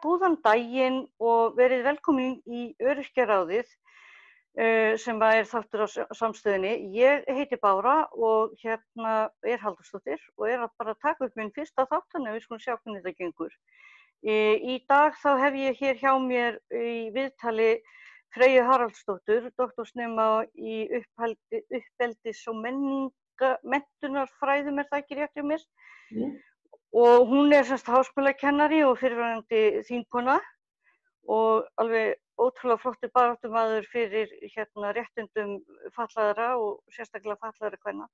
Góðan daginn og verið velkomin í Öryrkjaráðið sem er þáttur á samstöðinni. Ég heiti Bára og er Halldórsdóttir og er að bara taka upp minn fyrsta þátt, þannig að við skulum sjá hvernig þetta gengur. Í dag þá hef ég hér hjá mér í viðtali Freyju Haraldsdóttur, doktorsnema í uppeldis- og menntunarfræðum, það ekki rétt hjá mér? Og hún er semst háskólakennari og fyrrverandi þingkona og alveg ótrúlega flottur baráttumaður fyrir réttindum fatlaðra og sérstaklega fatlaðra kvenna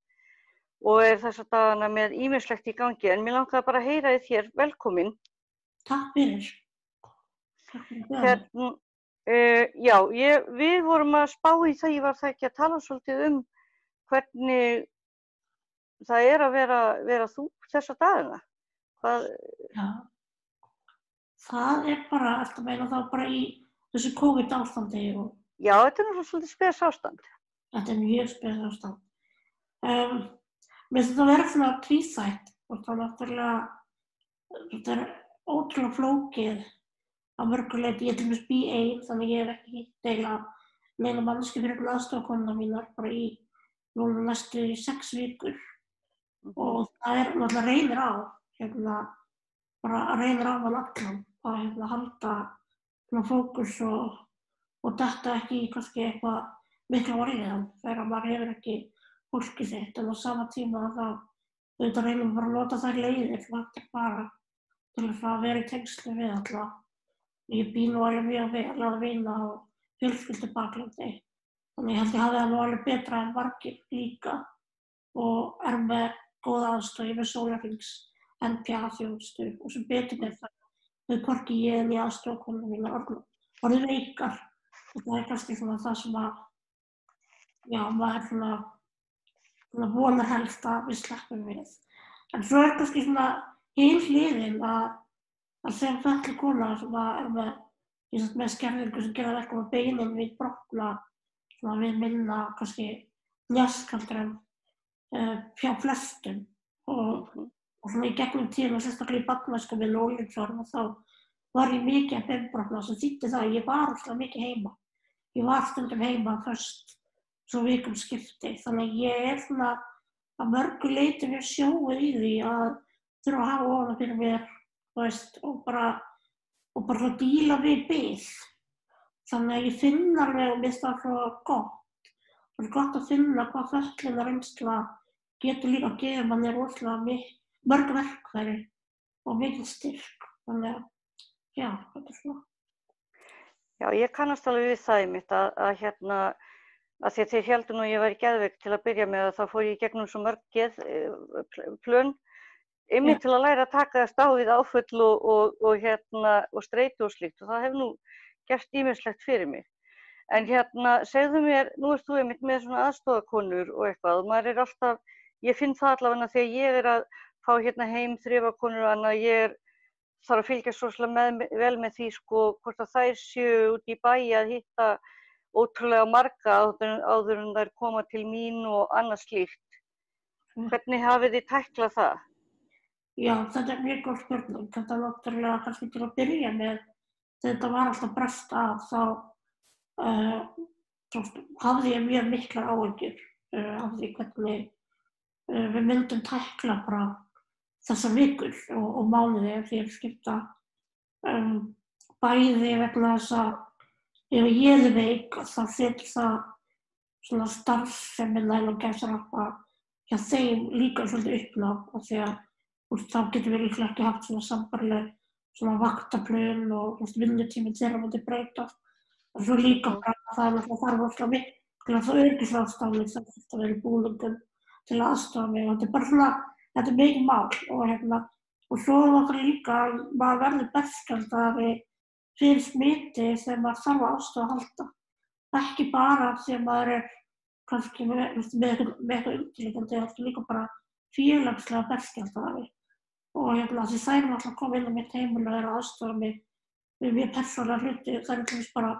og er þessa dagana með ýmislegt í gangi. En mér langaði bara að heyra í þér, velkomin. Takk fyrir. Já, við vorum að spá í það, ég var það ekki að tala svolítið hvernig það er að vera þú þessa dagana. Já, það er bara, eftir að meina þá bara í þessu COVID-ástandi og... Já, þetta er náttúrulega svolítið spes ástand. Þetta er mjög spes ástand. Mér finnst þetta að vera svona tvíþætt og það náttúrulega, þetta er ótrúlega flókið að mörgu leyti. Ég til dæmis bý ein, þannig ég hef ekki deila neina manneskju fyrir aðstoðarkonuna mínar bara í núna næstu 6 vikur og það er náttúrulega reynir á. Bara reynir á hann allan að halda fókus og detta ekki í kannski eitthvað mikla orðiðan þegar maður hefur ekki fólkið sitt, en á sama tíma þá auðvitað reynum bara að nota þær leiðir sem hægt er bara til að vera í tengslu við alla. Ég bý nú alveg mjög vel að vinna á fjölskyldubakgrunni, þannig ég held ég hafi það nú alveg betra en margir líka og er með góða aðstoð með sólarhrings NPA-þjónustu og sem betur með það við hvorki ég né aðstoðarkonur mínar orðið veikar og það er kannski svona það sem að maður svona vonar helst að við sleppum við. En svo er kannski svona hin hliðin að sem fötluð kona sem er með skerðingu sem gera verkum að beinin við brotna svona við minna kannski njaskaldar en hjá flestum og svona í gegnum tíðina, sérstaklega í barnæsku með unglingaárum og þá var ég mikið að beinbrotna sem þýddi það að ég var ótrúlega mikið heima. Ég var stundum heima föst svo vikum skipti, þannig að ég er svona að mörgu leyti mér sjóið í því að þurfa að hafa ofan fyrir mér, þú veist, og bara díla við bið. Þannig að ég finn alveg og mér finnst það svo gott. Það er gott að finna hvað fötlunar reynsla getur líka að gefa manni rosalega mörg verkfæri og mikil styrk. Þannig að, já, þetta er svona. Já, ég kannast alveg við það einmitt að því að þeir héldu nú að ég væri geðveik til að byrja með að þá fór ég gegnum svo mörg geðplön einmitt til að læra að taka þess á við áföll og streitu og slíkt og það hefur nú gert ýmislegt fyrir mig. En segðu mér, nú ert þú einmitt með svona aðstoðarkonur og eitthvað og maður er alltaf, ég finn það allavega þegar ég er að fá heim þrifakonur og annað, ég þarf að fylgjast rosalega vel með því hvort að þær séu út í bæ að hitta ótrúlega marga áður en þær koma til mín og annað slíkt. Hvernig hafið þið tæklað það? Já, þetta er mjög góð spurning. Þetta er náttúrulega kannski til að byrja með, þegar þetta var alltaf brest af þá hafði ég mjög miklar áhyggjur af því hvernig við myndum tækla bara þessar vikur og mánuði því að skipta bæði vegna þess að ef ég er veik þá setur það svona starfsemina innan gæsalappa hjá þeim líka svolítið uppnám af því að þá getum við líklega ekki haft svona sambærileg svona vaktaplön og vinnutíminn þeirra myndi breytast og svo líka bara það er náttúrulega þarf ótrúlega miklu að það öryggisráðstafanir sem þetta verið búningum til að aðstoða mig og þetta er bara svona, þetta er mikið mál og svo náttúrulega líka maður verður berskjaldari fyrir smiti þegar maður þarf að aðstoða að halda. Ekki bara þegar maður er kannski með eitthvað undirliggjandi, heldur líka bara félagslega berskjaldari og því þær eru alltaf að koma inn á mitt heimili og eru að aðstoða mig við mjög persónulega hluti, þær eru alltaf bara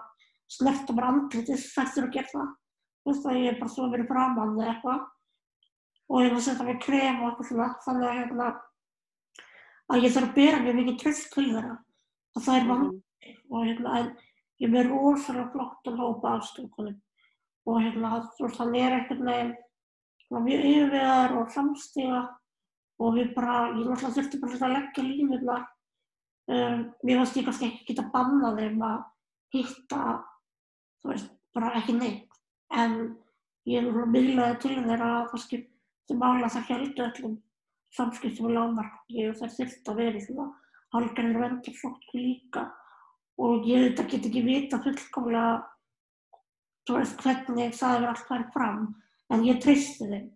snerta bara andlitið, þær þurfa að gera það. Þú veist að ég er bara svo verið framan eða eitthvað og ég var að setja mig krem og eitthvað svona, þannig að ég þarf að bera mjög mikið traust til þeirra. það er vandi og en ég er með rosalega flottan hópa aðstoðarkonum og hann einhvern veginn mjög yfirvegaður og samstiga og ég náttúrulega þurfti bara að leggja línurnar. Mér fannst ég kannski ekki geta bannað þeim að hitta, þú veist, bara ekki neitt. En ég miðlaði til þeirra að það skipti máli að það héldu öllum samskiptum við lágmarki og þær þyrftu að vera í svona hálfgerðri verndarsókn líka. Og ég get ekki vita fullkomlega, þú veist, hvernig það hefur allt farið fram, en ég treysti þeim.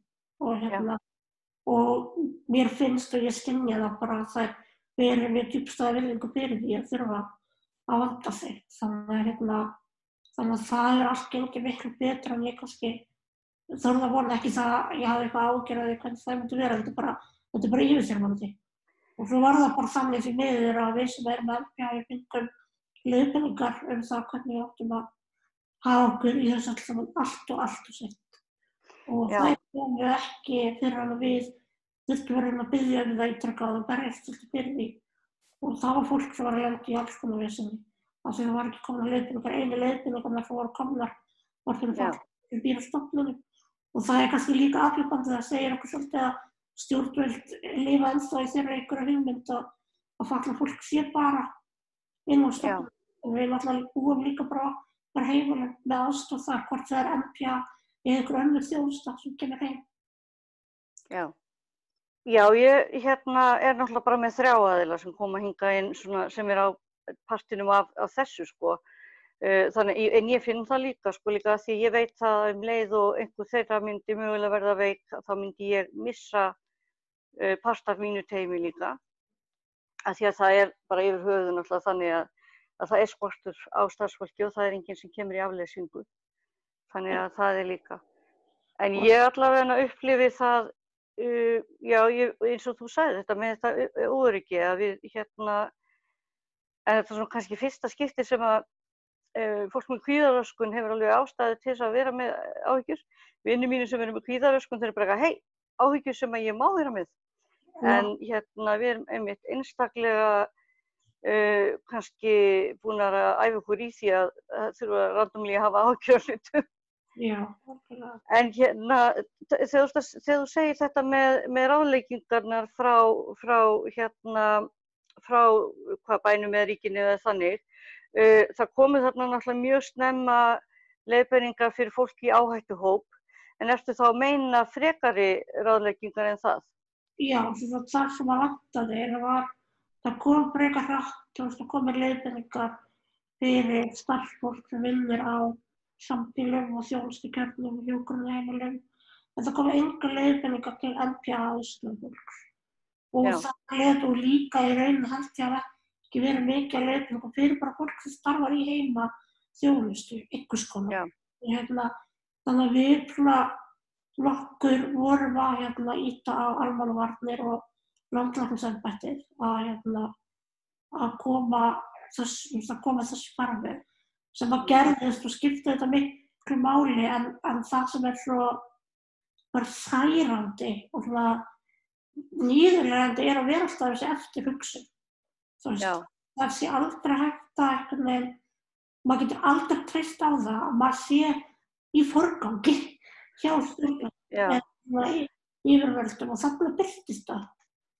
Og mér finnst og ég skynja það bara að þær beri mér djúpstæða virðingu fyrir því að þurfa að vanda sig. Þannig að það er allt gengið miklu betra en ég kannski þorði að vona ekki það að ég hafði eitthvað ágjörð af því hvernig það myndi vera. Þetta er bara yfirþyrmandi. Og svo var það bara þannig því miður að við sem erum með NPA í fengum leiðbeiningar það hvernig við áttum að hafa okkur í þessu allt saman allt og seint. Og það komu ekki fyrir að við þurftum að biðja það ítrekað og berjast fyrir því. Og það var fólk sem var að lenda í alls konar vesenni. Af því það var ekki komnar leiðbeiningar, einu leiðbeiningarnar sem voru komnar var fyrir fólk sem býr á stofnunum. Og það er kannski líka afhjúpandi það segir okkur svolítið að stjórnvöld lifa ennþá í þeirra einhverja hugmynd að fatlað fólk sé bara inn á stofnunum. Og við náttúrulega búum líka bara heimilum með aðstoð þar, hvort það er NPA eða einhver önnur þjónusta sem kemur heim. Já, ég er náttúrulega bara með 3 aðila sem koma hingað inn svona, sem er á partinum af þessu sko. En ég finn það líka líka því ég veit það leið og einhver þeirra myndi mögulega verða veik, þá myndi ég missa part af mínu teymi líka. Af því að það er bara yfir höfuð náttúrulega þannig að það er skortur á starfsfólki og það er enginn sem kemur í afleysingu. Þannig að það er líka. En ég allavega upplifi það, eins og þú sagði þetta með þetta óöryggi að við en þetta er svona kannski fyrsta skipti sem að fólk með kvíðaröskun hefur alveg ástæðu til þess að vera með áhyggjur. Vinir mínir sem eru með kvíðaröskun þeir eru bara hey, áhyggjur sem að ég má vera með. En við erum einmitt einstaklega kannski búin að æfa okkur í því að þurfa randomlega að hafa áhyggjur af hlutum. En þegar þú segir þetta með ráðleggingarnar frá hvað bænum eða ríkinu eða þannig, það komu þarna náttúrulega mjög snemma leiðbeiningar fyrir fólk í áhættuhóp, en ertu þá að meina frekari ráðleggingar en það? Já, það sem að vantaði það kom frekar hratt, það komið leiðbeiningar fyrir starfsfólk sem vinnur á sambýlum og þjónustukernum og hjúkrunarheimilum, en það komu engar leiðbeiningar til NPA aðstoðarfólks. Og það og líka í rauninni held ég að ekki verið mikið leiðbeiningum fyrir bara fólk sem starfar í heima þjónustu, einhvers konar. Þannig að við nokkur vorum að ýta á almannavarnir og landlæknisembættið að koma þessu farveg sem að gerðist og skipti þetta miklu máli en það sem er svo bara særandi og nýðurlegandi að vera alltaf þessi eftirhugsun. Það sé aldrei hægt að einhvern veginn, maður getur aldrei treyst á það að maður sé í forgangi hjá yfirvöldum og þarna birtist það.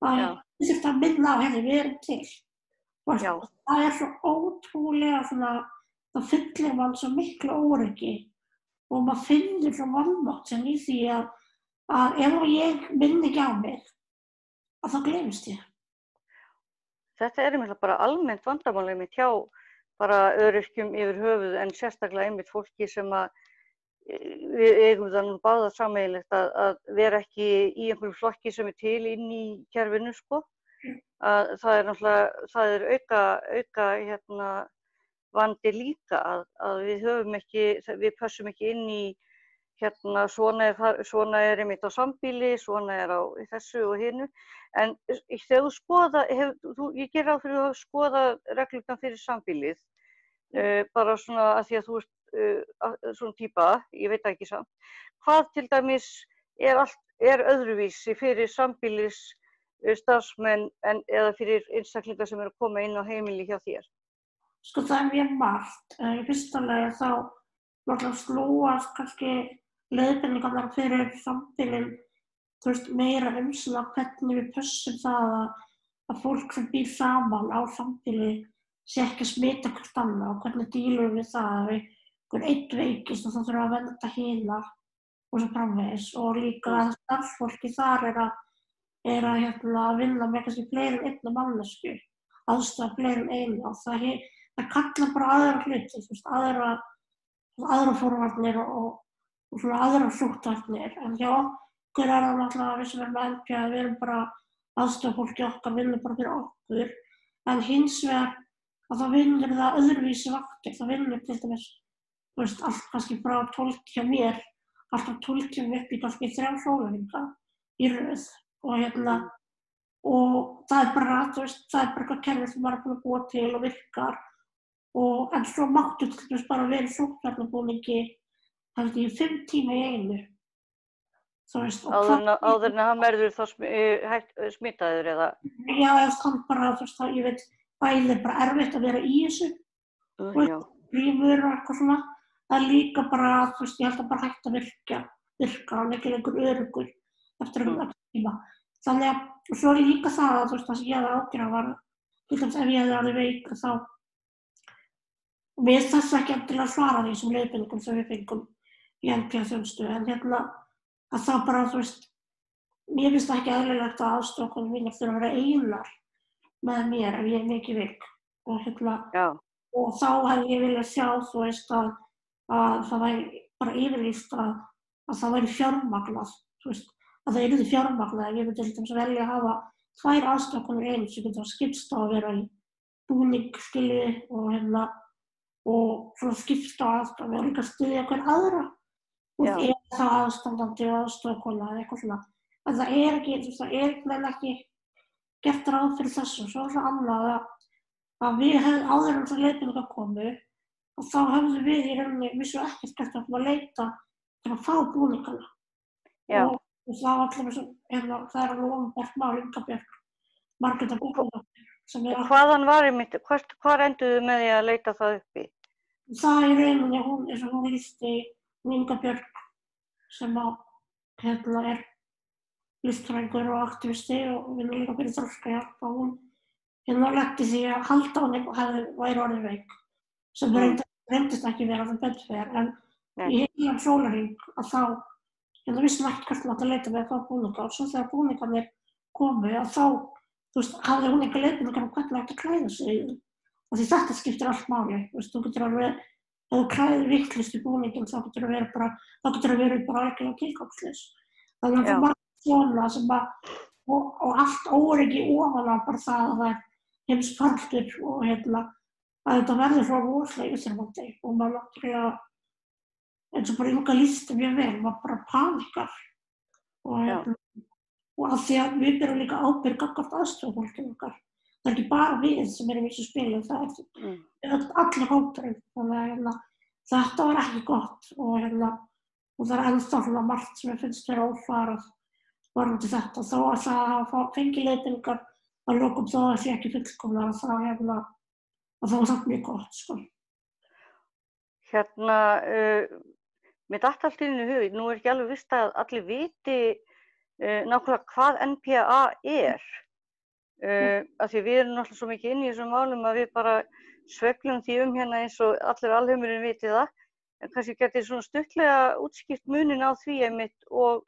Það þurfti að minna á henni við erum til. Það er svo ótrúlega það fyllir mann svo miklu óöryggi og maður finnur svo vanmátt sem í því að ef ég minni ekki á mig að það gleymist ég. Þetta er einmitt bara almennt vandamál einmitt hjá bara öryrkjum yfir höfuð en sérstaklega einmitt fólki sem að við eigum það nú báða sameiginlegt að vera ekki í einhverjum flokki sem er til inn í kerfinu sko. Að það er náttúrulega, auka vandi líka að við pössum ekki inn í svona er einmitt á sambýli, svona er á þessu og hinu. En þegar þú skoða, ég ger ráð fyrir að skoða reglurnar fyrir sambýlið, bara svona að því að þú ert svona típa, ég veit ekki samt. Hvað til dæmis er öðruvísi fyrir sambýlis starfsmenn eða fyrir einstaklingar sem eru að koma inn á heimili hjá þér? Sko það mjög margt. Í fyrsta lagi þá náttúrulega snúast kannski leiðbeiningarnar fyrir sambýlin, meira svona hvernig við pössum það að fólk sem býr saman á sambýli sé ekki að smita hvort annað og hvernig dílum við það að einhver einn veikist og þá þurfum að vernda hina og svo framvegis og líka að starfsfólki þar er að vinna með kannski fleiri en einna manneskju, aðstoða fleiri en einu og það kallar bara aðra hluti, aðra forvarnir og svona aðrar sóttvarnir. En hjá okkur það náttúrulega við sem erum með NPA, við erum bara aðstoða fólki okkar, vinnum bara fyrir okkur. En hins vegar að það vinnur það öðruvísi vaktir, það vinnur til dæmis, allt kannski frá 12 hjá mér, alltaf 12 tíma upp í kannski 3 sólarhringa í röð og það er bara eitthvað kerfi sem maður er búin að búa til og virkar en svo máttu til dæmis bara vera í sóttvarnabúningi held ég 5 tíma í einu. Áður en hann verður þá smitaður eða? Já, hann bara, ég veit, bæði bara erfitt að vera í þessu og rífur og eitthvað svona. Það er líka bara, ég held að bara hægt að virka, hann ekki lengur öruggur eftir tíma. Þannig að svo er líka það að það sem ég hefði ágjörð var, til dæmis ef ég hefði orðið veik þá mér þess ekki endilega svara því sem leiðbeiningum sem við fengum í NPA-þjónustu, en að það bara, mér finnst það ekki eðlilegt að aðstoðarkonur mínar þurfa að vera einar með mér ef ég er mikið veik og þá hefði ég viljað sjá, að það væri bara yfirlýst að það væri fjármagnað, að það yrði fjármagnað ef ég myndi til dæmis velja að hafa 2 aðstoðarkonur einu sem getur skipst á að vera í búning og svona skipta á aðstoð og líka styðja hver aðra og það aðstandandi og aðstoðarkona eða eitthvað svona. En það er ekki gert ráð fyrir þessu. Svo er það annað að við hefðum áður en það leiðbeiningar komu og þá hefðum við í rauninni vissum ekkert gert að leita til að fá búningana. Og það var allir það er alveg opinbert mál, Inga Björk, Margrétar Búningardóttir. Og hvaðan var einmitt, hvar enduðu með því að leita það uppi? Það í rauninni, eins og hún lýsti Inga Björk sem er listfræðingur og aktivisti og vinnur líka fyrir Þroskahjálp og hún lenti því að halda hún væri orðin veik sem reyndist ekki vera sem betur fer en í heilan sólarhring að þá vissum ekki hvert maður að leita með að fá búninga og svo þegar búningarnir komu að þá hafði hún eitthvað leiðbeiningar um hvernig ætti að klæða sig og því þetta skiptir allt máli. Þú getur alveg, ef þú klæðir vitlaust í búninginn þá getur það verið bara algjörlega tilgangslaus. Þannig að það var svona sem og allt óryggi ofan á bara það að það er heimsfaraldur og að þetta verður svo rosalega yfirþyrmandi og maður náttúrulega eins og bara Inga lýsti mjög vel, maður bara panikar og af því að við berum líka ábyrgð gagnvart aðstoðarfólkinu okkar. Það er ekki bara við sem erum í þessu spili, það er allir hópurinn. Þannig að þetta var ekki gott og það er ennþá svona margt sem ég finnst vera ófarað varðandi þetta. Þó að það fengi leiðbeiningar að lokum þó að það sé ekki fullkomlega að það var samt mjög gott. Mér datt allt inn í hug, nú er ekki alveg víst að allir viti nákvæmlega hvað NPA er. Af því við erum náttúrulega svo mikið inn í þessum málum að við bara sveiflum því hérna eins og allir alheimurinn viti það. En kannski geti svona stuttlega útskýrt munin á því einmitt og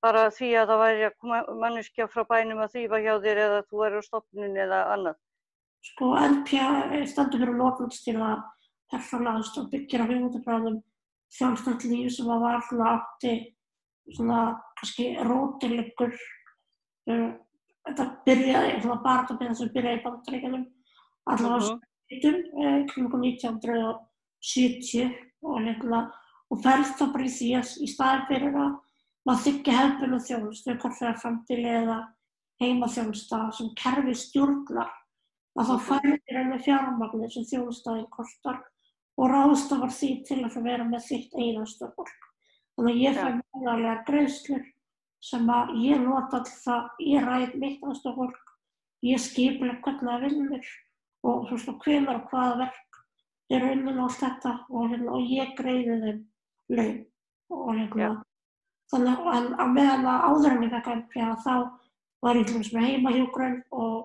bara því að það væri að koma manneskja frá bænum að þrífa hjá þér eða þú væri á stofnun eða annað. Sko NPA stendur fyrir notendastýrða persónulega aðstoð, byggir á hugmyndafræðum sjálfstætt líf sem var svona átti svona kannski rótilegur. Þetta byrjaði, það var baráttubaráttan sem byrjaði í Bandaríkjunum allavega kringum 1970 og felst það bara í því að í staðinn fyrir að maður þiggi hefðbundna þjónustu, hvort það er sambýli eða heimaþjónusta sem kerfið stjórnar, að þá færir í rauninni fjármagnið sem þjónustaðinn kostar og ráðstafar því til að vera með sitt eigin aðstoðarfólk. Þannig að ég fæ mánaðarlegar greiðslur sem að ég nota alltaf það, ég ræð mitt aðstoðarfólk, ég skipulegg hvernig það vinnur og hvenær og hvaða verk í rauninni allt þetta og ég greiði þeim laun og þannig að á meðan að áður en ég fékk NPA þá var ég til dæmis með heimahjúkrun og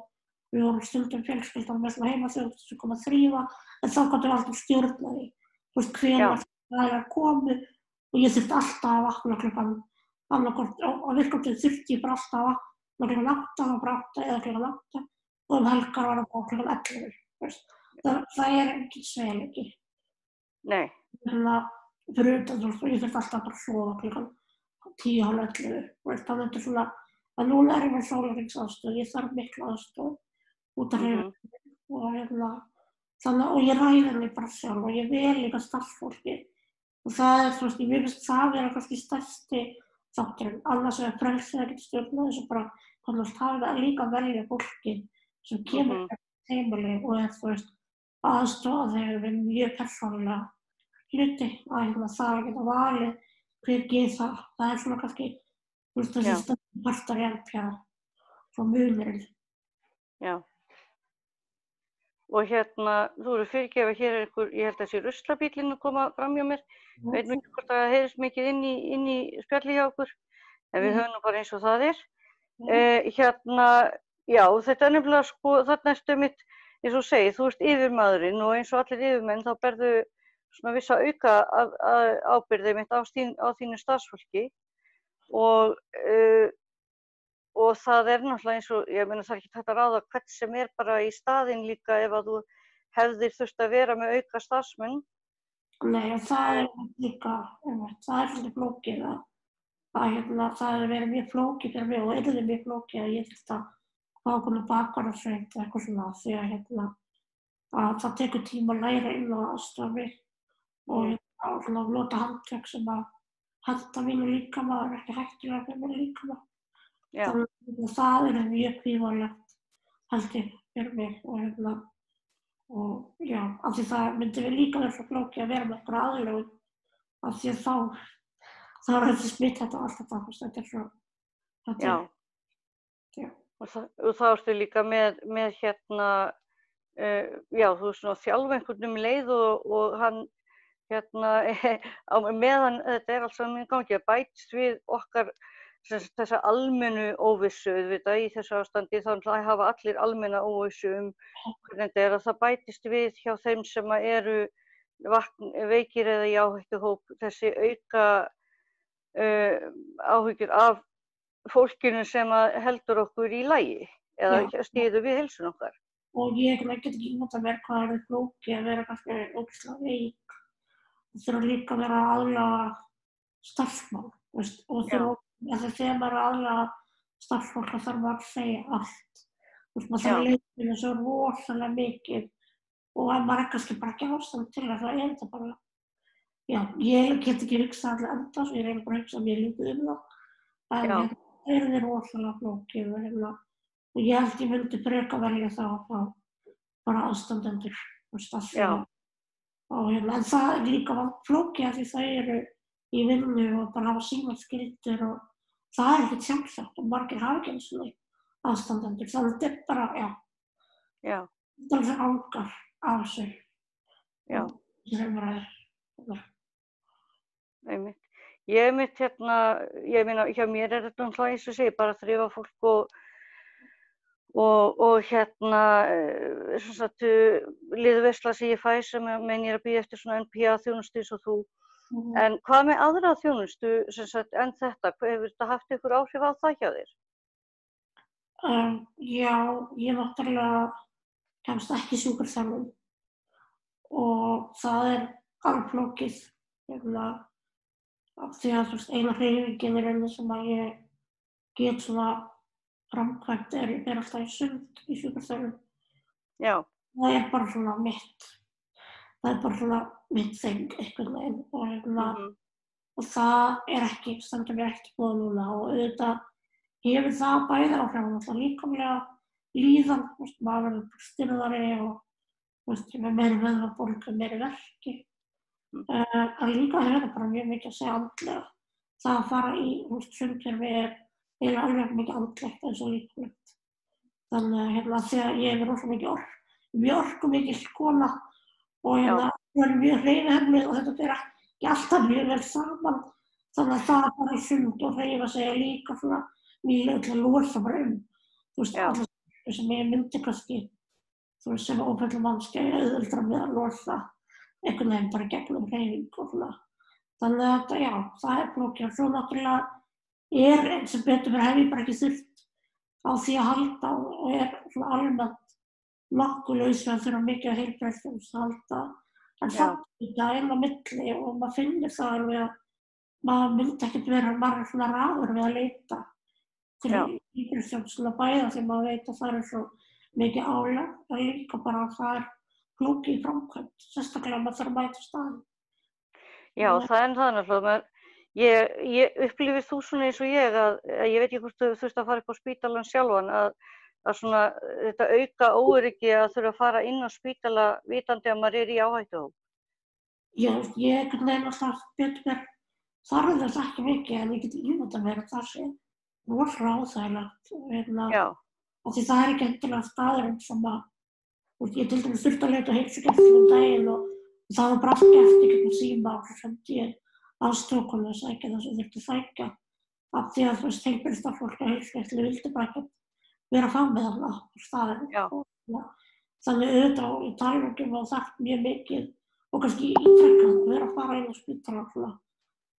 við vorum stundum fjölskyldan með svona heimaþjónustu sem kom að þrífa en þá gátum við alltaf stjórna því, hvenær það komu og ég þurfti alltaf að vakna klukkan annarkvort og virkandi þurfti ég bara alltaf að vakna klukkan 8 og bara 8 eða klukkan 8 og helgar var það klukkan 11. Það engin sveigjanleiki. Nei. Þannig að fyrir utan ég þurfti alltaf bara að sofa klukkan 10, hálf 11. Þannig þetta svona að núna ég með sólarhringsaðstoð, ég þarf mikla aðstoð út af hreyfingu og ég ræði henni bara sjálf og ég vel líka starfsfólki og það mér finnst það vera kannski stærsti þátturinn, annars frelsið að geta stjórnað þessu bara það líka að velja fólki sem kemur heimili og aðstoða þegar við mjög persónulega hluti að það að geta valið hver gerir það svona kannski þessi stöðum partar NPA frá munurinn. Já. Og þú eru fyrirgefa, hér einhver, ég held að sé ruslabíllinn að koma fram hjá mér, veit nú ekki hvort það heyrist mikið inn í spjalli hjá okkur, en við höfum nú bara eins og það er. Já, þetta nefnilega þarna ertu mitt, eins og segið, þú ert yfirmaðurinn og eins og allir yfirmenn þá berðu svona vissa auka ábyrgð mitt á þínu starfsfólki og það náttúrulega eins og, ég meina það ekki hægt að ráða hvert sem bara í staðinn líka ef að þú hefðir þurft að vera með auka starfsmenn. Nei, og það líka, það svolítið flókið að það hefur verið mjög flókið fyrir mig og yrði mjög flókið að ég þurft að fá konar bakvarðarsveit eða eitthvað svona því að það tekur tíma að læra inn á aðstoða mig og svona nota handtök sem að henta mínu líkama og ekki hættulega fyrir mínu líkama. Þannig að það mjög kvíðvænlegt held ég fyrir mig og já, af því það myndi við líka vera svo flókið að vera með einhverja aðlögun af því að þá þetta smitthætta og allt þetta svo Já. Og þá ertu líka með já, þú svona þjálfa einhvern leið og hann á meðan þetta allt saman í gangi að bætist við okkar þessa almennu óvissu í þessu ástandi, þá hafa allir almenna óvissu hvernig þetta að það bætist við hjá þeim sem eru veikir eða í áhættuhóp þessi auka áhyggjur af fólkinu sem heldur okkur í lagi eða styður við heilsun okkar. Og ég get ekki ímyndað mér hvað flókið að vera kannski ógeðslega veik. Það þurfa líka að vera aðlaga starfsmál og þegar maður aðlaga starfsfólk þarf maður að segja allt. Maður þarf að leita svo rosalega mikið og ef maður kannski bara ekki ástand til það þetta bara ég get ekki hugsað allir enda svo ég reyna bara að hugsa mjög lítið það en það rosalega flókið og ég held ég myndi freka velja það að fá bara aðstandendur og starfsfólk og en það líka flókið af því þau eru í vinnu og bara hafa sínar skyldur og það ekkert sjálfsagt og margir hafa ekki eins og aðstandendur þannig að þetta bara, þetta alveg ángar af sig sem Einmitt. Ég meina hjá mér þetta náttúrulega eins og segi bara að þrífa fólk og liðveisla sem ég fæ sem menn ég að bíða eftir svona NPA þjónustu eins og þú. En hvað með aðra þjónustu en þetta? Hefur þetta haft ykkur áhrif á það hjá þér? Já, ég náttúrulega kemst ekki sjúkraþjálfun og það alveg flókið því að eina hreyfingin í rauninni sem að ég get svona framkvæmt alltaf í sund í sjúkraþjálfun. Já. Það bara svona mitt. Það bara svona mitt þeng einhvern veginn og það ekki, stendur mér ekki búið núna og auðvitað hefur það bæði áhrif alltaf líkamlega líðan, maður verður stirðari og meiri vöðvabólgu, meiri verki. En líka hefur það bara mjög mikið að segja andlega. Það að fara í sundkerfi eiginlega alveg mikið andlegt eins og líkamlegt. Þannig að þegar ég hefur rosa mikið mjög orkumikil kona og þau eru mjög hreyfihefluð og þetta fer ekki alltaf mjög vel saman. Þannig að það fara í sund og hreyfa sig er líka svona nýlega til að losa bara allar sem ég myndi kannski, sem ófæddur manneskja er auðveldara með að losa einhvern veginn bara gegnum hreyfingu og svona. Þannig að þetta, já, það er flókið. Og svo náttúrulega eins og betur hef ég bara ekki þurft á því að halda og svona almennt nokkuð laus við að þurfa mikið að heilbrigðisþjónustu að halda. En samt þetta inn á milli og maður finnur það alveg að maður myndi ekkert vera margur svona raður við að leita til heilbrigðisþjónustuna bæða því maður veit að það er svo mikið álag og líka bara að það er flókið í framkvæmd, sérstaklega að maður þarf að mæta staðinn. Já, það er það náttúrulega. Ég upplifir þú svona eins og ég að ég veit ekki hvort þú þurft að fara upp á spítalann sjálfan að svona þetta auka óöryggi að þurfa að fara inn á spítala vitandi að maður er í áhættuhóp. Já, ég einhvern veginn alltaf betur þarf þess ekki mikið en ég get ímyndað mér að það sé rosalega óþægilegt. Og því það er ekki endilega staðurinn sem að ég til dæmis þurfti að leita á heilsugæslu daginn og það var bara allt gert í gegnum síma og svo sendi ég aðstoðarkonu að sækja það sem þurfti að sækja af því að heilbrigðisstarfsfólk á heilsugæslu vildi bara ekki vera að fá með þarna á staðinn. Þannig auðvitað í talningum var það mjög mikið og kannski ítrekkað vera að fara inn á spítala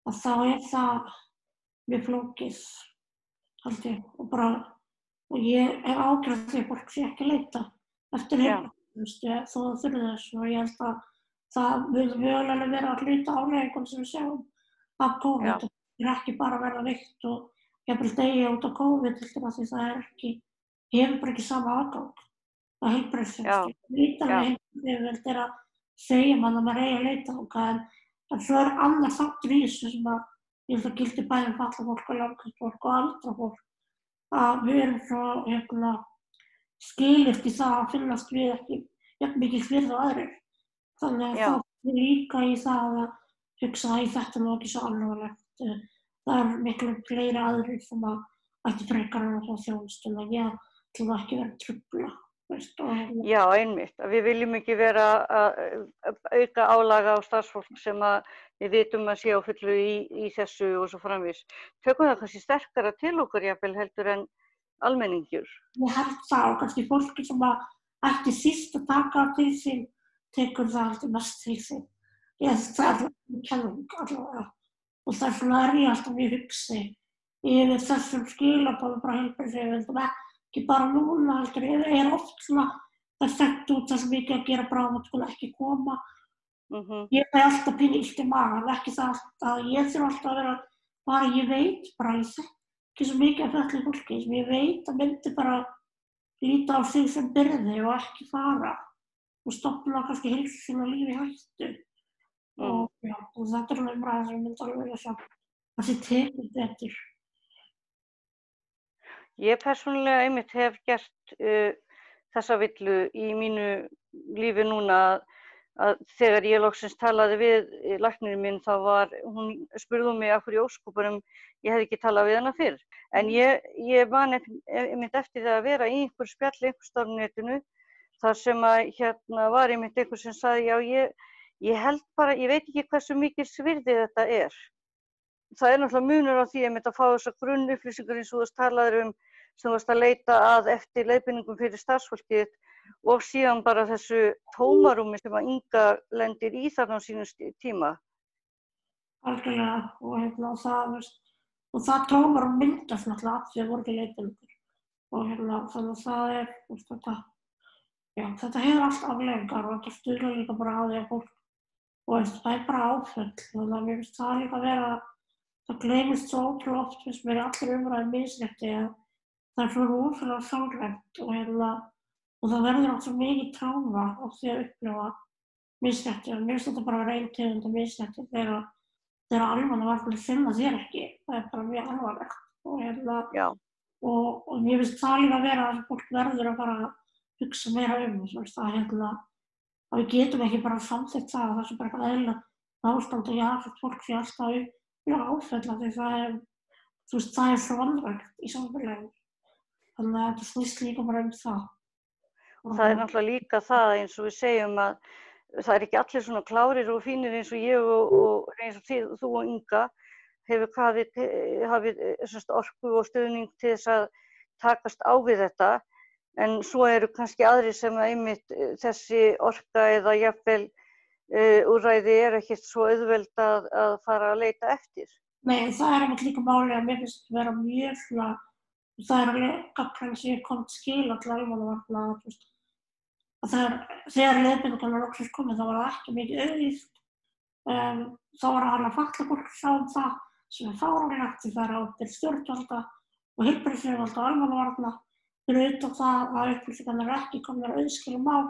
að þá er það mjög flókið, held ég, og ég hef ágjörð því að fólk sé ekki að leita eftir heilbrigðisþjónustu þó það þurfi þess og ég held að það mun mögulega vera að hluta afleiðingum sem við sjáum af COVID. Það er ekki bara að verða veikt og jafnvel deyja út af COVID heldur að því það hefur bara ekki sama aðgang að heilbrigðisþjónustu. Lítanlega heilbrigðisyfirvöld að segja mann að maður eigi að leita þangað en svo annar þáttur í þessu sem að ég held að gildi bæði fatlað fólk og langveikt fólk og aldrað fólk að við erum svo skilyrt í það að finnast við ekki jafn mikið fyrir og aðrir. Þannig að það er líka í það að hugsa að þetta nú ekki svo alvarlegt. Það er miklu fleiri aðrir sem að ætti frekar að fá þjónustuna. Ég ætlum ekki vera að trufla. Já, einmitt. Við viljum ekki vera að auka álaga á starfsfólk sem að við vitum að sé á fullu í þessu og svo framvís. Tökum það kannski sterkara til okkur jafnvel heldur en almenningur. Ég held það og kannski fólki sem að ætti síst að taka til sín tekur það alltaf mest til sín. Ég held það alltaf kenning allavega og þess vegna ég alltaf mjög hugsi yfir þessum skilaboðum frá heilbrigðisyfirvöldum ekki bara núna heldur oft svona það sett út það sem mikið að gera bráðum skuli ekki koma. Ég fæ alltaf pínu illt í magann, ekki það að ég þurfi alltaf að vera bara ég veit bara ég þekki svo mikið af fötluðu fólki sem ég veit að myndi bara líta á sig sem byrði og ekki fara og stofna kannski heilsu sínu og lífi í hættu. Og þetta er umræða sem ég myndi alveg vilja sjá að sé tekið betur. Ég persónulega einmitt hef gert þessa villu í mínu lífi núna að þegar ég loksins talaði við læknirinn minn hún spurði mig af hverju ósköpunum ég hefði ekki talað við hana fyrr. En ég man einmitt eftir það að vera í einhver spjalli einhvers staðar á netinu þar sem að var einmitt einhver sem sagði já ég held bara, ég veit ekki hversu mikil svirði þetta er. Það er náttúrulega munur á því að fá þessar grunnupplýsingar eins og þú talaðir sem þú varst að leita að eftir leiðbeiningum fyrir starfsfólkið og síðan bara þessu tómarúmi sem að Inga lendir í þarna á sínum tíma. Algjörlega og það tómarúm myndast náttúrulega af því að voru ekki leiðbeiningar og þannig að það er þetta hefur allt afleiðingar og þetta stuðlar líka bara á því að fólk og það er bara áföll þannig að mér finnst það líka að vera það gleymist svo ótrúlega oft finnst mér í allri umræðu misrétti að það er svo rosalega sálrænt og það verður allt svo mikið tráma á því að upplifa misrétti og mér finnst þetta bara að vera ein tegund af misrétti þegar almannavarnir finna þér ekki. Það er bara mjög alvarlegt og mér finnst það líka að vera að fólk verður að fara að hugsa meira að við getum ekki bara samþykkt það að það sé bara eitthvað eðlilegt ástand og jáfnvægt fólk sé alltaf áfella því það er svo vanrækt í samfélaginu. Þannig að þetta snýst líka bara það. Og það er náttúrulega líka það eins og við segjum að það ekki allir svona klárir og fínir eins og ég og eins og þú og Inga hefur hafið orku og stuðning til þess að takast á við þetta, en svo eru kannski aðrir sem einmitt þessi orka eða jafnvel úrræði ekkert svo auðvelt að fara að leita eftir. Nei, það einmitt líka máli að mér finnst vera mjög svona, það alveg gagnrýni sem ég kom til skila til almannavarna, að þegar leiðbeiningarnar loksins komið þá var það ekki mikið auglýst. Þá var alveg fatlað fólk sá það sem fáránlegt, því það á ábyrgð stjórnvalda og heilbrigðisyfirvalda og almannavarna, fyrir utan það að upplýsingarnar ekki komnar auðskilin mál,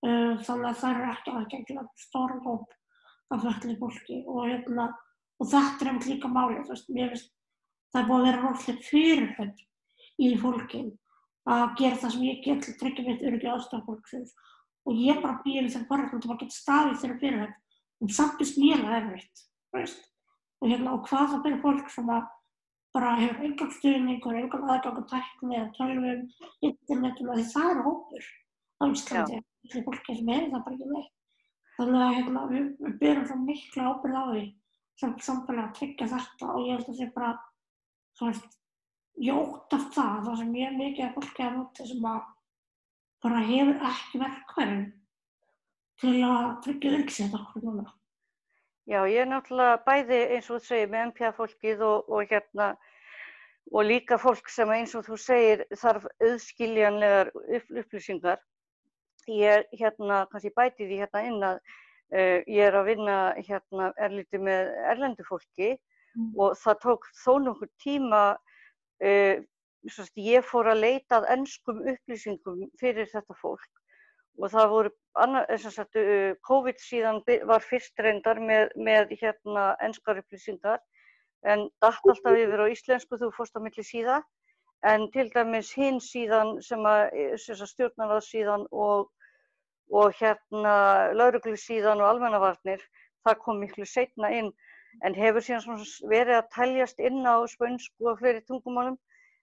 þannig að það ekki aðgengilega stóran hóp af fötluðu fólki og þetta einmitt líka málið, mér finnst það búið að vera rosaleg fyrirhöfn í fólki að gera það sem ég get til að tryggja mitt öryggi og aðstoða fólksins og ég bara býð við þeim forréttindum að geta staðið þeirra fyrirhöfn samt finnst mér það erfitt, og hvað það fyrir fólk sem bara hefur engan stuðning og engan aðgang að tækni eða tölvum, internetum, því það er hópur á Íslandi, því fólki sem hefur það bara ekki neitt. Þannig að við berum svo mikla ábyrgð á því sem samfélag að tryggja þetta og ég held að það bara, ég óttast það sem mjög mikið af fólki að móti sem bara hefur ekki verkfærin til að tryggja öryggi sitt okkur núna. Já, ég náttúrulega bæði eins og þú segir með NPA-fólkið og líka fólk sem eins og þú segir þarf auðskiljanlegar upplýsingar. Ég kannski bæti því inn að ég að vinna erlítið með erlendu fólki og það tók þó nokkur tíma, ég fór að leita að enskum upplýsingum fyrir þetta fólk og það voru COVID síðan var fyrst reyndar með enskar upplýsingar en datt alltaf yfir á íslensku þú fórst á milli síða en til dæmis hinn síðan sem stjórnarráðssíðan og lögreglusíðan og almannavarnir, það kom miklu seinna inn en hefur síðan verið að teljast inn á spönsku og fleiri tungumálum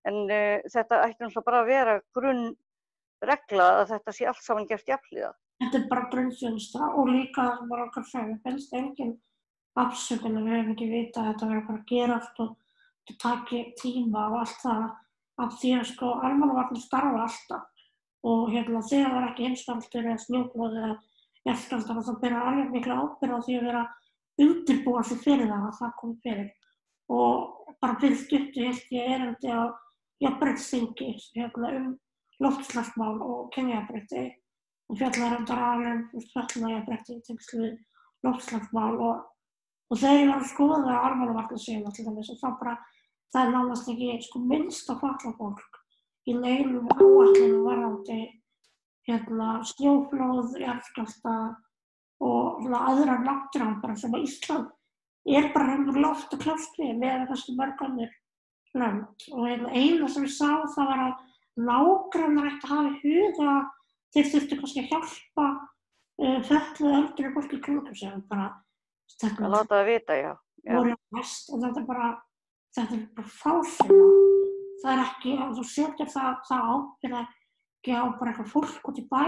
en þetta ætti náttúrulega bara að vera grunnregla að þetta sé allt saman gert jafnhliða. Þetta bara grunnþjónusta og líka það sem okkar segir, finnst engin afsökun að við höfum ekki vitað að þetta verður bara að gerast og þetta taki tíma og allt það af því að almannavarnir starfa alltaf og þegar það ekki heimsfaraldur eða snjóflóð eða jarðskjálftar þá bera alveg mikla ábyrgð á því að vera undirbúa sig fyrir það kom fyrir og bara fyrir stuttu hélt ég erindi á jafnréttisþingi loftslagsmál og kynjajafnrétti og fjallar fötlunarjafnrétti í tengslum við loftslagsmál og þegar ég var að skoða almannavarnasöguna til dæmis og það er nánast ekki minnst á fatlað fólk í neinum áætlunum varðandi snjóflóð, jarðskjálfta og aðrar náttúruhamfarir sem Ísland bara raunverulega oft að kljást við með þessu mörg önnur lönd og eina sem ég sá það var að nágrannar ættu að hafa í huga þeir þurftu kannski að hjálpa fötluðu eldri fólki í kringum sig að láta það vita, já. Voru mest og þetta er bara fásinna. Það er ekki, þú setur það ábyrgð ekki á bara eitthvað fólk út í bæ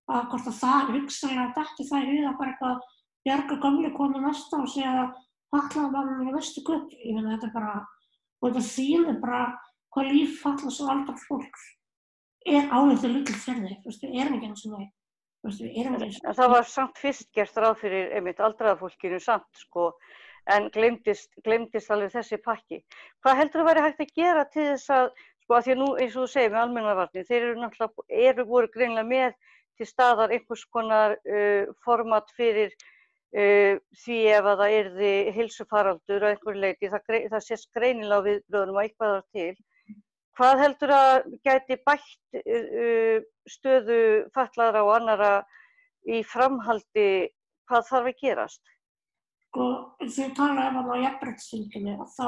að hvort að það hugsanlega detti það í huga bara eitthvað bjarga gömlu konu næsta og segja að fatlaða manninn í næstu götu. Ég meina þetta bara, og þetta sýnir bara hvað líf fatlaðs og aldraðs fólks álítið lítill fyrir þig, við erum ekki eins og nei. Það var samt fyrst gert ráð fyrir einmitt aldraða fólkinu samt en gleymdist alveg þessi pakki. Hvað heldur að væri hægt að gera til þess að því að nú eins og þú segir með almannavarnir, þeir eru náttúrulega voru greinilega með til staðar einhvers konar format fyrir því ef að það yrði heilsufaraldur á einhverju leyti, það sést greinilega á viðbrögðunum að eitthvað var til. Hvað heldur að gæti bætt stöðu fatlaðra og annarra í framhaldi, hvað þarf að gerast? Eins og ég talaði á jafnréttisþinginu þá